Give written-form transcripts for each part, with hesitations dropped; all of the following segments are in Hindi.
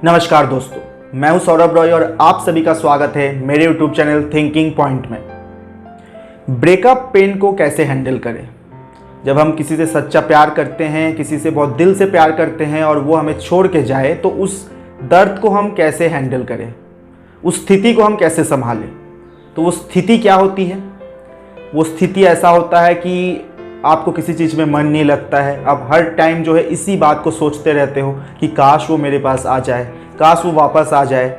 नमस्कार दोस्तों, मैं हूं सौरभ रॉय और आप सभी का स्वागत है मेरे YouTube चैनल थिंकिंग पॉइंट में। ब्रेकअप पेन को कैसे हैंडल करें? जब हम किसी से सच्चा प्यार करते हैं, किसी से बहुत दिल से प्यार करते हैं और वो हमें छोड़ के जाए, तो उस दर्द को हम कैसे हैंडल करें, उस स्थिति को हम कैसे संभालें। तो वो स्थिति क्या होती है? वो स्थिति ऐसा होता है कि आपको किसी चीज़ में मन नहीं लगता है, आप हर टाइम जो है इसी बात को सोचते रहते हो कि काश वो मेरे पास आ जाए, काश वो वापस आ जाए,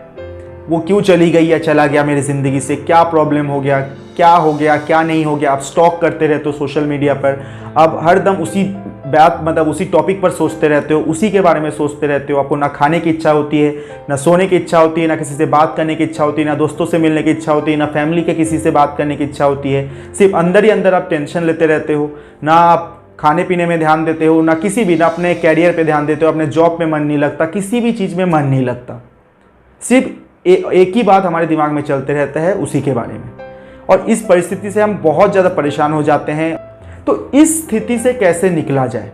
वो क्यों चली गई या चला गया मेरी ज़िंदगी से, क्या प्रॉब्लम हो गया, क्या नहीं हो गया। आप स्टॉक करते रहते हो सोशल मीडिया पर, अब हर दम उसी बात उसी टॉपिक पर सोचते रहते हो, उसी के बारे में सोचते रहते हो। आपको ना खाने की इच्छा होती है, ना सोने की इच्छा होती है, ना किसी से बात करने की इच्छा होती है, ना दोस्तों से मिलने की इच्छा होती है, ना फैमिली के किसी से बात करने की इच्छा होती है। सिर्फ अंदर ही अंदर आप टेंशन लेते रहते हो, ना आप खाने पीने में ध्यान देते हो, ना अपने कैरियर पे ध्यान देते हो, अपने जॉब में मन नहीं लगता, किसी भी चीज़ में मन नहीं लगता। सिर्फ एक ही बात हमारे दिमाग में चलते रहता है, उसी के बारे में। और इस परिस्थिति से हम बहुत ज़्यादा परेशान हो जाते हैं। तो इस स्थिति से कैसे निकला जाए,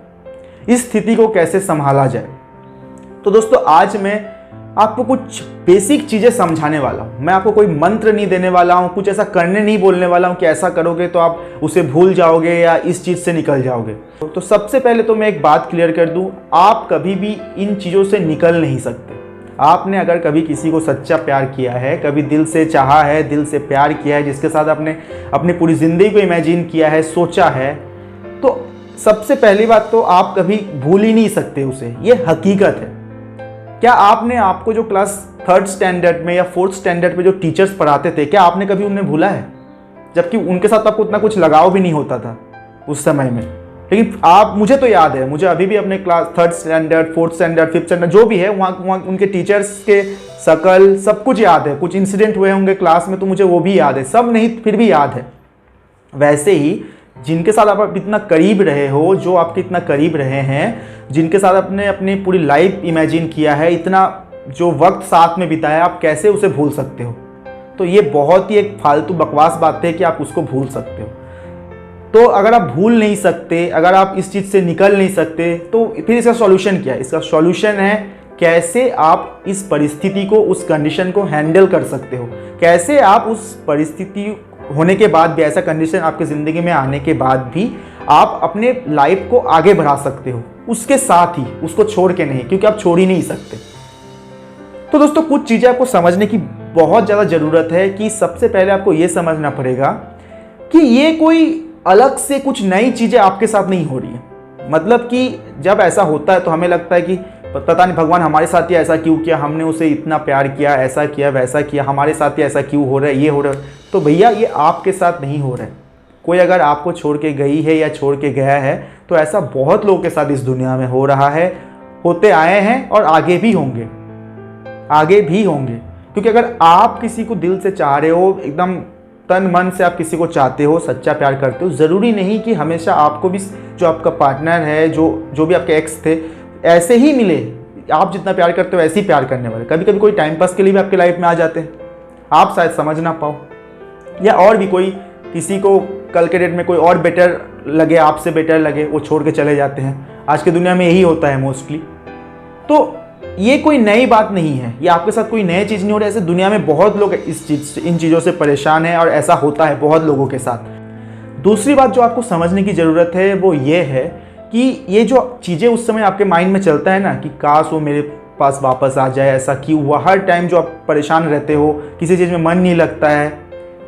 इस स्थिति को कैसे संभाला जाए? तो दोस्तों, आज मैं आपको कुछ बेसिक चीज़ें समझाने वाला हूँ। मैं आपको कोई मंत्र नहीं देने वाला हूँ, कुछ ऐसा करने नहीं बोलने वाला हूँ कि ऐसा करोगे तो आप उसे भूल जाओगे या इस चीज़ से निकल जाओगे। तो सबसे पहले तो मैं एक बात क्लियर कर दूँ, आप कभी भी इन चीज़ों से निकल नहीं सकते। आपने अगर कभी किसी को सच्चा प्यार किया है, कभी दिल से चाहा है, दिल से प्यार किया है, जिसके साथ आपने अपनी पूरी ज़िंदगी को इमेजिन किया है, सोचा है, तो सबसे पहली बात तो आप कभी भूल ही नहीं सकते उसे। ये हकीकत है। क्या आपने आपको जो क्लास 3rd स्टैंडर्ड में या 4th स्टैंडर्ड में जो टीचर्स पढ़ाते थे, क्या आपने कभी उन्हें भूला है? जबकि उनके साथ आपको उतना कुछ लगाव भी नहीं होता था उस समय में। लेकिन मुझे तो याद है, मुझे अभी भी अपने class 3rd standard, 4th standard, 5th standard जो भी है, वहाँ उनके टीचर्स के शकल सब कुछ याद है। कुछ इंसिडेंट हुए होंगे क्लास में तो मुझे वो भी याद है, सब नहीं फिर भी याद है। वैसे ही जिनके साथ आप इतना करीब रहे हो, जो आपके इतना करीब रहे हैं, जिनके साथ आपने अपनी पूरी लाइफ इमेजिन किया है, इतना जो वक्त साथ में बिताया, आप कैसे उसे भूल सकते हो? तो ये बहुत ही एक फालतू बकवास बात है कि आप उसको भूल सकते हो। तो अगर आप भूल नहीं सकते, अगर आप इस चीज़ से निकल नहीं सकते, तो फिर इसका सॉल्यूशन क्या है? इसका सॉल्यूशन है कैसे आप इस परिस्थिति को, उस कंडीशन को हैंडल कर सकते हो। कैसे आप उस परिस्थिति होने के बाद भी, ऐसा कंडीशन आपकी ज़िंदगी में आने के बाद भी आप अपने लाइफ को आगे बढ़ा सकते हो, उसके साथ ही, उसको छोड़ के नहीं, क्योंकि आप छोड़ ही नहीं सकते। तो दोस्तों, कुछ चीज़ें आपको समझने की बहुत ज़्यादा ज़रूरत है कि सबसे पहले आपको ये समझना पड़ेगा कि ये कोई अलग से कुछ नई चीज़ें आपके साथ नहीं हो रही है। मतलब कि जब ऐसा होता है तो हमें लगता है कि पता नहीं भगवान हमारे साथ ही ऐसा क्यों किया, हमने उसे इतना प्यार किया, ऐसा किया, वैसा किया, हमारे साथ ही ऐसा क्यों हो रहा है, ये हो रहा है। तो भैया, ये आपके साथ नहीं हो रहा है। कोई अगर आपको छोड़ के गई है या छोड़ के गया है, तो ऐसा बहुत लोगों के साथ इस दुनिया में हो रहा है, होते आए हैं और आगे भी होंगे, आगे भी होंगे। क्योंकि अगर आप किसी को दिल से चाह रहे हो, एकदम तन मन से आप किसी को चाहते हो, सच्चा प्यार करते हो, ज़रूरी नहीं कि हमेशा आपको भी जो आपका पार्टनर है, जो भी आपके एक्स थे, ऐसे ही मिले। आप जितना प्यार करते हो ऐसे ही प्यार करने वाले। कभी कभी कोई टाइम पास के लिए भी आपकी लाइफ में आ जाते हैं, आप शायद समझ ना पाओ, या और भी कोई किसी को कल के डेट में कोई और बेटर लगे, आपसे बेटर लगे, वो छोड़ के चले जाते हैं। आज की दुनिया में यही होता है मोस्टली। तो ये कोई नई बात नहीं है, ये आपके साथ कोई नई चीज़ नहीं हो रही। ऐसे दुनिया में बहुत लोग इन चीज़ों से परेशान हैं और ऐसा होता है बहुत लोगों के साथ। दूसरी बात जो आपको समझने की ज़रूरत है वो ये है कि ये जो चीज़ें उस समय आपके माइंड में चलता है ना कि काश वो मेरे पास वापस आ जाए, ऐसा क्यों हुआ, हर टाइम जो आप परेशान रहते हो, किसी चीज़ में मन नहीं लगता है,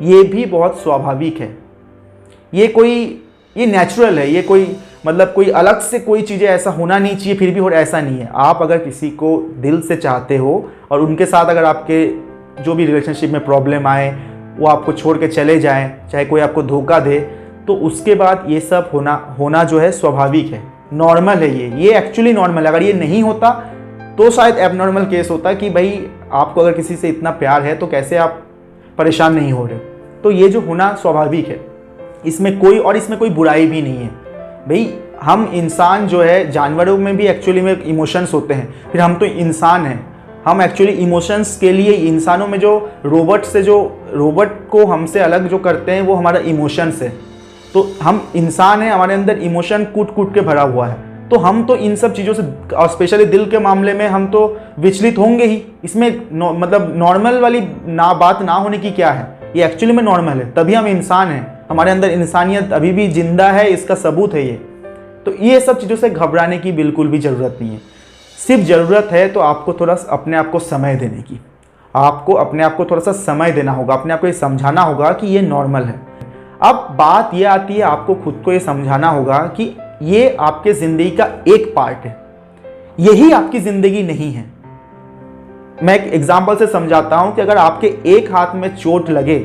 ये भी बहुत स्वाभाविक है। ये नेचुरल है। ये कोई अलग से कोई चीज़ें ऐसा होना नहीं चाहिए, फिर भी और ऐसा नहीं है। आप अगर किसी को दिल से चाहते हो और उनके साथ अगर आपके जो भी रिलेशनशिप में प्रॉब्लम आए, वो आपको छोड़ के चले जाएं, चाहे कोई आपको धोखा दे, तो उसके बाद ये सब होना जो है स्वाभाविक है, नॉर्मल है। ये एक्चुअली नॉर्मल है। अगर ये नहीं होता तो शायद एबनॉर्मल केस होता कि भाई आपको अगर किसी से इतना प्यार है तो कैसे आप परेशान नहीं हो रहे। तो ये जो होना स्वाभाविक है, इसमें कोई बुराई भी नहीं है। भाई, हम इंसान जो है, जानवरों में भी एक्चुअली में इमोशंस होते हैं, फिर हम तो इंसान हैं। हम एक्चुअली इमोशंस के लिए, इंसानों में जो रोबोट को हमसे अलग जो करते हैं वो हमारा इमोशंस है। तो हम इंसान हैं, हमारे अंदर इमोशन कूट कूट के भरा हुआ है। तो हम तो इन सब चीज़ों से, और स्पेशली दिल के मामले में हम तो विचलित होंगे ही। इसमें मतलब नॉर्मल वाली बात ना होने की क्या है, ये एक्चुअली में नॉर्मल है, तभी हम इंसान हैं, हमारे अंदर इंसानियत अभी भी जिंदा है, इसका सबूत है ये। तो ये सब चीज़ों से घबराने की बिल्कुल भी ज़रूरत नहीं है। सिर्फ ज़रूरत है तो आपको थोड़ा अपने आप को समय देने की, आपको अपने आप को थोड़ा सा समय देना होगा, अपने आप को ये समझाना होगा कि ये नॉर्मल है। अब बात ये आती है, आपको खुद को ये समझाना होगा कि ये आपके ज़िंदगी का एक पार्ट है, यही आपकी ज़िंदगी नहीं है। मैं एक एग्जाम्पल से समझाता हूँ कि अगर आपके एक हाथ में चोट लगे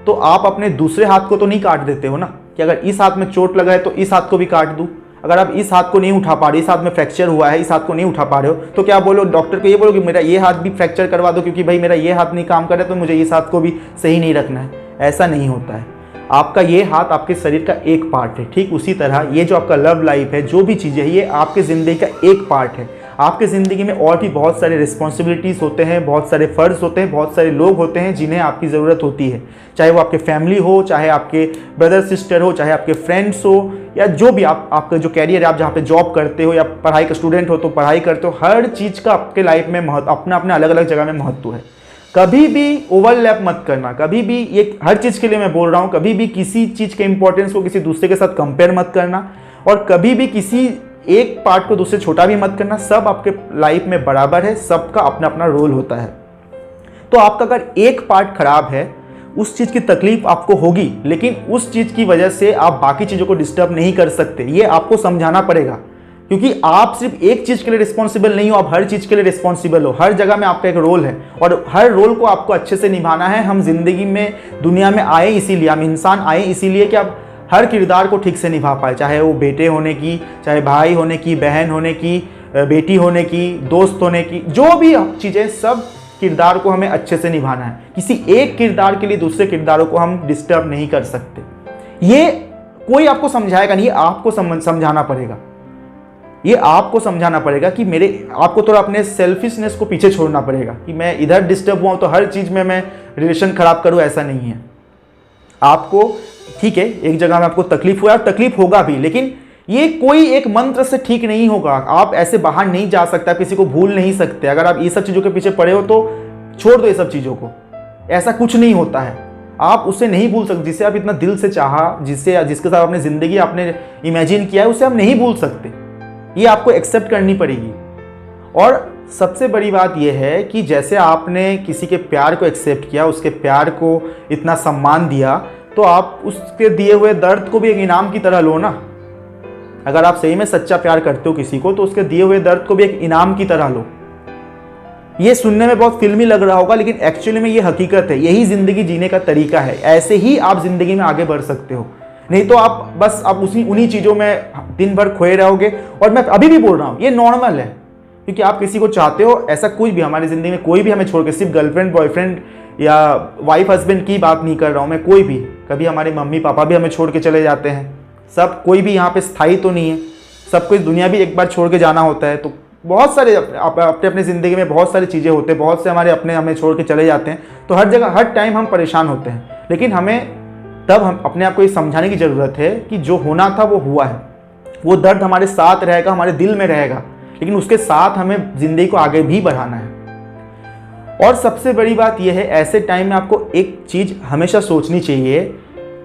तो आप अपने दूसरे हाथ को तो नहीं काट देते हो ना, कि अगर इस हाथ में चोट लगा है तो इस हाथ को भी काट दूँ। अगर आप इस हाथ को नहीं उठा पा रहे, इस हाथ में फ्रैक्चर हुआ है, इस हाथ को नहीं उठा पा रहे हो, तो क्या बोलो, डॉक्टर को ये बोलो कि मेरा ये हाथ भी फ्रैक्चर करवा दो, क्योंकि भाई मेरा ये हाथ नहीं काम कर रहा है तो मुझे इस हाथ को भी सही नहीं रखना है। ऐसा नहीं होता है। आपका ये हाथ आपके शरीर का एक पार्ट है। ठीक उसी तरह ये जो आपका लव लाइफ है, जो भी चीज़ें हैं, ये आपके ज़िंदगी का एक पार्ट है। आपके ज़िंदगी में और भी बहुत सारे रिस्पॉन्सिबिलिटीज़ होते हैं, बहुत सारे फ़र्ज़ होते हैं, बहुत सारे लोग होते हैं जिन्हें आपकी ज़रूरत होती है, चाहे वो आपके फैमिली हो, चाहे आपके ब्रदर सिस्टर हो, चाहे आपके फ्रेंड्स हो, या जो भी आपका जो कैरियर है, आप जहाँ पे जॉब करते हो या पढ़ाई का स्टूडेंट हो तो पढ़ाई करते हो, हर चीज़ का आपके लाइफ में अपना अपना अलग अलग जगह में महत्व है। कभी भी ओवरलैप मत करना, कभी भी, ये हर चीज़ के लिए मैं बोल रहा हूँ, कभी भी किसी चीज़ के इंपॉर्टेंस को किसी दूसरे के साथ कंपेयर मत करना, और कभी भी किसी एक पार्ट को दूसरे छोटा भी मत करना। सब आपके लाइफ में बराबर है, सबका अपना अपना रोल होता है। तो आपका अगर एक पार्ट खराब है, उस चीज़ की तकलीफ आपको होगी, लेकिन उस चीज़ की वजह से आप बाकी चीज़ों को डिस्टर्ब नहीं कर सकते। ये आपको समझाना पड़ेगा, क्योंकि आप सिर्फ एक चीज़ के लिए रिस्पॉन्सिबल नहीं हो, आप हर चीज़ के लिए रिस्पॉन्सिबल हो। हर जगह में आपका एक रोल है और हर रोल को आपको अच्छे से निभाना है। हम जिंदगी में, दुनिया में आए इसीलिए, हम इंसान आए इसीलिए कि आप हर किरदार को ठीक से निभा पाए, चाहे वो बेटे होने की, चाहे भाई होने की, बहन होने की, बेटी होने की, दोस्त होने की, जो भी चीज़ें, सब किरदार को हमें अच्छे से निभाना है। किसी एक किरदार के लिए दूसरे किरदारों को हम डिस्टर्ब नहीं कर सकते। ये कोई आपको समझाएगा नहीं, आपको समझाना पड़ेगा। ये आपको समझाना पड़ेगा कि आपको थोड़ा अपने सेल्फिशनेस को पीछे छोड़ना पड़ेगा कि मैं इधर डिस्टर्ब हुआ तो हर चीज़ में मैं रिलेशन खराब करूँ, ऐसा नहीं है। आपको, ठीक है, एक जगह में आपको तकलीफ हुआ, तकलीफ होगा भी, लेकिन ये कोई एक मंत्र से ठीक नहीं होगा। आप ऐसे बाहर नहीं जा सकते, आप किसी को भूल नहीं सकते। अगर आप ये सब चीज़ों के पीछे पड़े हो तो छोड़ दो ये सब चीज़ों को, ऐसा कुछ नहीं होता है। आप उसे नहीं भूल सकते जिसे आप इतना दिल से चाहा, जिसके साथ आपने ज़िंदगी आपने इमेजिन किया है, उसे आप नहीं भूल सकते। ये आपको एक्सेप्ट करनी पड़ेगी। और सबसे बड़ी बात यह है कि जैसे आपने किसी के प्यार को एक्सेप्ट किया, उसके प्यार को इतना सम्मान दिया, तो आप उसके दिए हुए दर्द को भी एक इनाम की तरह लो ना। अगर आप सही में सच्चा प्यार करते हो किसी को, तो उसके दिए हुए दर्द को भी एक इनाम की तरह लो। ये सुनने में बहुत फिल्मी लग रहा होगा, लेकिन एक्चुअली में ये हकीकत है। यही ज़िंदगी जीने का तरीका है। ऐसे ही आप ज़िंदगी में आगे बढ़ सकते हो। नहीं तो आप उन्हीं चीज़ों में दिन भर खोए रहोगे। और मैं अभी भी बोल रहा हूँ, ये नॉर्मल है, क्योंकि आप किसी को चाहते हो। ऐसा कोई भी हमारी ज़िंदगी में, कोई भी हमें छोड़ के, सिर्फ गर्लफ्रेंड बॉयफ्रेंड या वाइफ हस्बैंड की बात नहीं कर रहा हूँ मैं, कोई भी, कभी हमारे मम्मी पापा भी हमें छोड़ के चले जाते हैं। सब, कोई भी यहाँ पे स्थायी तो नहीं है, सबको इस दुनिया भी एक बार छोड़ के जाना होता है। तो बहुत सारे अपने अपने ज़िंदगी में बहुत सारी चीज़ें होते हैं, बहुत से हमारे अपने हमें छोड़ के चले जाते हैं। तो हर जगह, हर टाइम हम परेशान होते हैं, लेकिन हमें तब हम अपने आप को ये समझाने की ज़रूरत है कि जो होना था वो हुआ है। वो दर्द हमारे साथ रहेगा, हमारे दिल में रहेगा, लेकिन उसके साथ हमें ज़िंदगी को आगे भी बढ़ाना है। और सबसे बड़ी बात यह है, ऐसे टाइम में आपको एक चीज़ हमेशा सोचनी चाहिए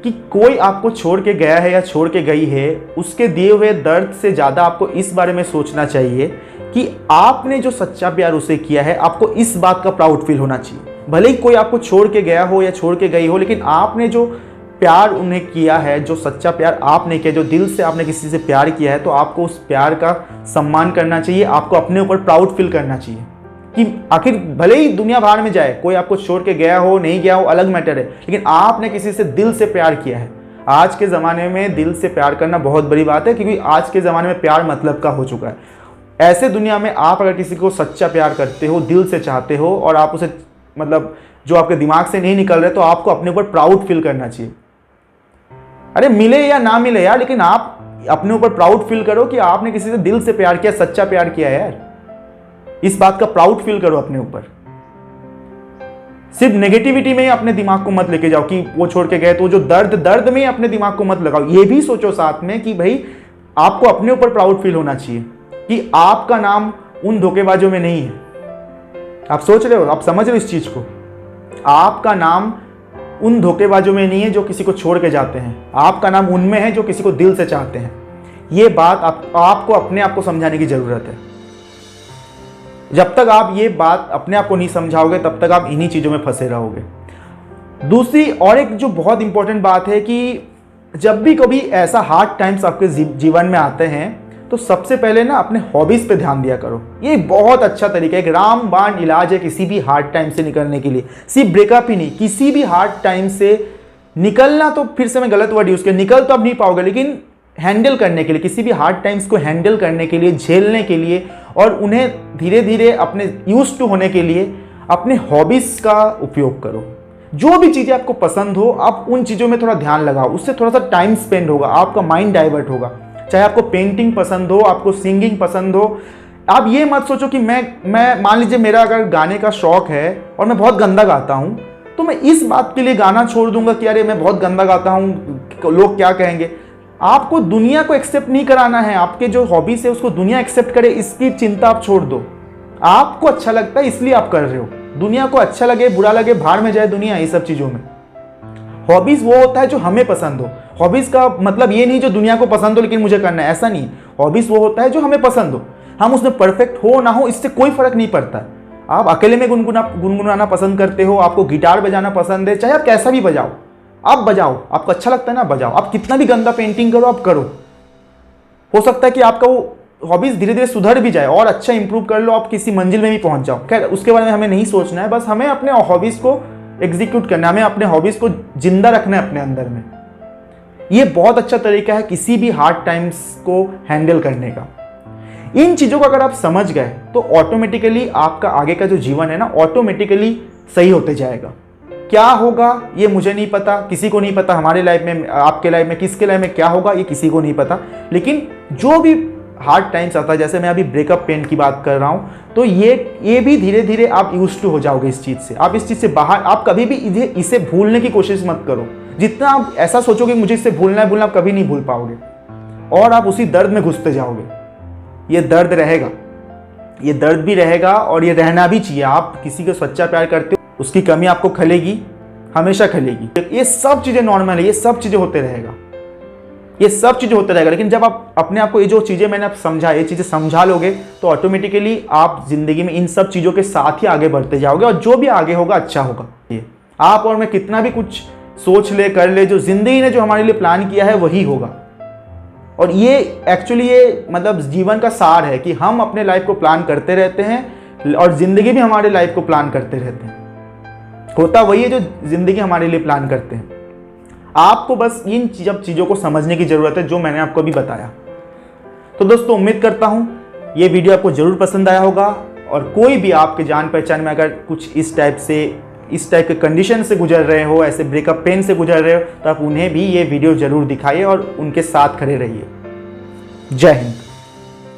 कि कोई आपको छोड़ के गया है या छोड़ के गई है, उसके दिए हुए दर्द से ज़्यादा आपको इस बारे में सोचना चाहिए कि आपने जो सच्चा प्यार उसे किया है, आपको इस बात का प्राउड फील होना चाहिए। भले ही कोई आपको छोड़ के गया हो या छोड़ के गई हो, लेकिन आपने जो प्यार उन्हें किया है, जो सच्चा प्यार आपने किया, जो दिल से आपने किसी से प्यार किया है, तो आपको उस प्यार का सम्मान करना चाहिए। आपको अपने ऊपर प्राउड फील करना चाहिए कि आखिर भले ही दुनिया बाहर में जाए, कोई आपको छोड़ के गया हो, नहीं गया हो, अलग मैटर है, लेकिन आपने किसी से दिल से प्यार किया है। आज के ज़माने में दिल से प्यार करना बहुत बड़ी बात है, क्योंकि आज के ज़माने में प्यार मतलब का हो चुका है। ऐसे दुनिया में आप अगर किसी को सच्चा प्यार करते हो, दिल से चाहते हो, और आप उसे, मतलब जो आपके दिमाग से नहीं निकल रहे, तो आपको अपने ऊपर प्राउड फील करना चाहिए। अरे मिले या ना मिले यार, लेकिन आप अपने ऊपर प्राउड फील करो कि आपने किसी से दिल से प्यार किया, सच्चा प्यार किया है यार। इस बात का प्राउड फील करो अपने ऊपर। सिर्फ नेगेटिविटी में ही अपने दिमाग को मत लेके जाओ कि वो छोड़ के गए, तो जो दर्द में ही अपने दिमाग को मत लगाओ। ये भी सोचो साथ में कि भाई आपको अपने ऊपर प्राउड फील होना चाहिए कि आपका नाम उन धोखेबाजों में नहीं है। आप सोच रहे हो, आप समझ रहे हो इस चीज को? आपका नाम उन धोखेबाजों में नहीं है जो किसी को छोड़ के जाते हैं, आपका नाम उनमें है जो किसी को दिल से चाहते हैं। ये बात आपको अपने आप को समझाने की जरूरत है। जब तक आप ये बात अपने आप को नहीं समझाओगे तब तक आप इन्हीं चीजों में फंसे रहोगे। दूसरी और एक जो बहुत इंपॉर्टेंट बात है कि जब भी कभी ऐसा हार्ड टाइम्स आपके जीवन में आते हैं तो सबसे पहले ना अपने हॉबीज पे ध्यान दिया करो। ये बहुत अच्छा तरीका है, एक रामबाण इलाज है किसी भी हार्ड टाइम से निकलने के लिए। सिर्फ ब्रेकअप ही नहीं, किसी भी हार्ड टाइम से निकलना, तो फिर से मैं गलत वर्ड यूज किया, निकल तो आप नहीं पाओगे, लेकिन हैंडल करने के लिए, किसी भी हार्ड टाइम्स को हैंडल करने के लिए, झेलने के लिए और उन्हें धीरे धीरे अपने यूज टू होने के लिए अपने हॉबीज का उपयोग करो। जो भी चीज़ें आपको पसंद हो, आप उन चीज़ों में थोड़ा ध्यान लगाओ, उससे थोड़ा सा टाइम स्पेंड होगा, आपका माइंड डाइवर्ट होगा। चाहे आपको पेंटिंग पसंद हो, आपको सिंगिंग पसंद हो। आप ये मत सोचो कि मैं मान लीजिए मेरा अगर गाने का शौक है और मैं बहुत गंदा गाता हूँ तो मैं इस बात के लिए गाना छोड़ दूंगा कि अरे मैं बहुत गंदा गाता हूँ, लोग क्या कहेंगे। आपको दुनिया को एक्सेप्ट नहीं कराना है, आपके जो हॉबीज है उसको दुनिया एक्सेप्ट करे, इसकी चिंता आप छोड़ दो। आपको अच्छा लगता है इसलिए आप कर रहे हो। दुनिया को अच्छा लगे बुरा लगे, भाड़ में जाए दुनिया, ये सब चीजों में। हॉबीज वो होता है जो हमें पसंद हो। हॉबीज का मतलब ये नहीं जो दुनिया को पसंद हो लेकिन मुझे करना है, ऐसा नहीं। हॉबीज वो होता है जो हमें पसंद हो, हम उसमें परफेक्ट हो ना हो इससे कोई फर्क नहीं पड़ता। आप अकेले में गुनगुनाना पसंद करते हो, आपको गिटार बजाना पसंद है, चाहे आप कैसा भी बजाओ, आप बजाओ, आपको अच्छा लगता है ना बजाओ। आप कितना भी गंदा पेंटिंग करो, आप करो। हो सकता है कि आपका वो हॉबीज धीरे धीरे सुधर भी जाए और अच्छा इंप्रूव कर लो, आप किसी मंजिल में भी पहुंच जाओ। खैर उसके बारे में हमें नहीं सोचना है, बस हमें अपने हॉबीज को एग्जीक्यूट करना है, हमें अपने हॉबीज को जिंदा रखना है अपने अंदर में। ये बहुत अच्छा तरीका है किसी भी हार्ड टाइम्स को हैंडल करने का। इन चीजों को अगर आप समझ गए तो ऑटोमेटिकली आपका आगे का जो जीवन है ना, ऑटोमेटिकली सही होते जाएगा। क्या होगा ये मुझे नहीं पता, किसी को नहीं पता, हमारे लाइफ में, आपके लाइफ में, किसके लाइफ में क्या होगा ये किसी को नहीं पता। लेकिन जो भी हार्ड टाइम्स आता है, जैसे मैं अभी ब्रेकअप पेन की बात कर रहा हूँ, तो ये भी धीरे धीरे आप यूज्ड टू हो जाओगे इस चीज़ से। आप इस चीज़ से बाहर, आप कभी भी इसे भूलने की कोशिश मत करो। जितना आप ऐसा सोचोगे मुझे इससे भूलना है, आप कभी नहीं भूल पाओगे और आप उसी दर्द में घुसते जाओगे। ये दर्द रहेगा, ये दर्द भी रहेगा और ये रहना भी चाहिए। आप किसी को सच्चा प्यार करते हो, उसकी कमी आपको खलेगी, हमेशा खलेगी। ये सब चीज़ें नॉर्मल है, ये सब चीज़ें होते रहेगा, ये सब चीज़ें होते रहेगा। लेकिन जब आप अपने आप को ये जो चीज़ें मैंने आप समझा, ये चीज़ें समझा लोगे तो ऑटोमेटिकली आप जिंदगी में इन सब चीज़ों के साथ ही आगे बढ़ते जाओगे और जो भी आगे होगा अच्छा होगा। ये आप और मैं कितना भी कुछ सोच ले कर ले, जो जिंदगी ने जो हमारे लिए प्लान किया है वही होगा। और ये एक्चुअली ये मतलब जीवन का सार है कि हम अपने लाइफ को प्लान करते रहते हैं और जिंदगी भी हमारे लाइफ को प्लान करते रहते हैं। होता वही है जो जिंदगी हमारे लिए प्लान करते हैं। आपको बस इन चीज़ों को समझने की ज़रूरत है जो मैंने आपको अभी बताया। तो दोस्तों उम्मीद करता हूँ ये वीडियो आपको ज़रूर पसंद आया होगा और कोई भी आपके जान पहचान में अगर कुछ इस टाइप के कंडीशन से गुजर रहे हो, ऐसे ब्रेकअप पेन से गुजर रहे हो, तो आप उन्हें भी ये वीडियो ज़रूर दिखाइए और उनके साथ खड़े रहिए। जय हिंद।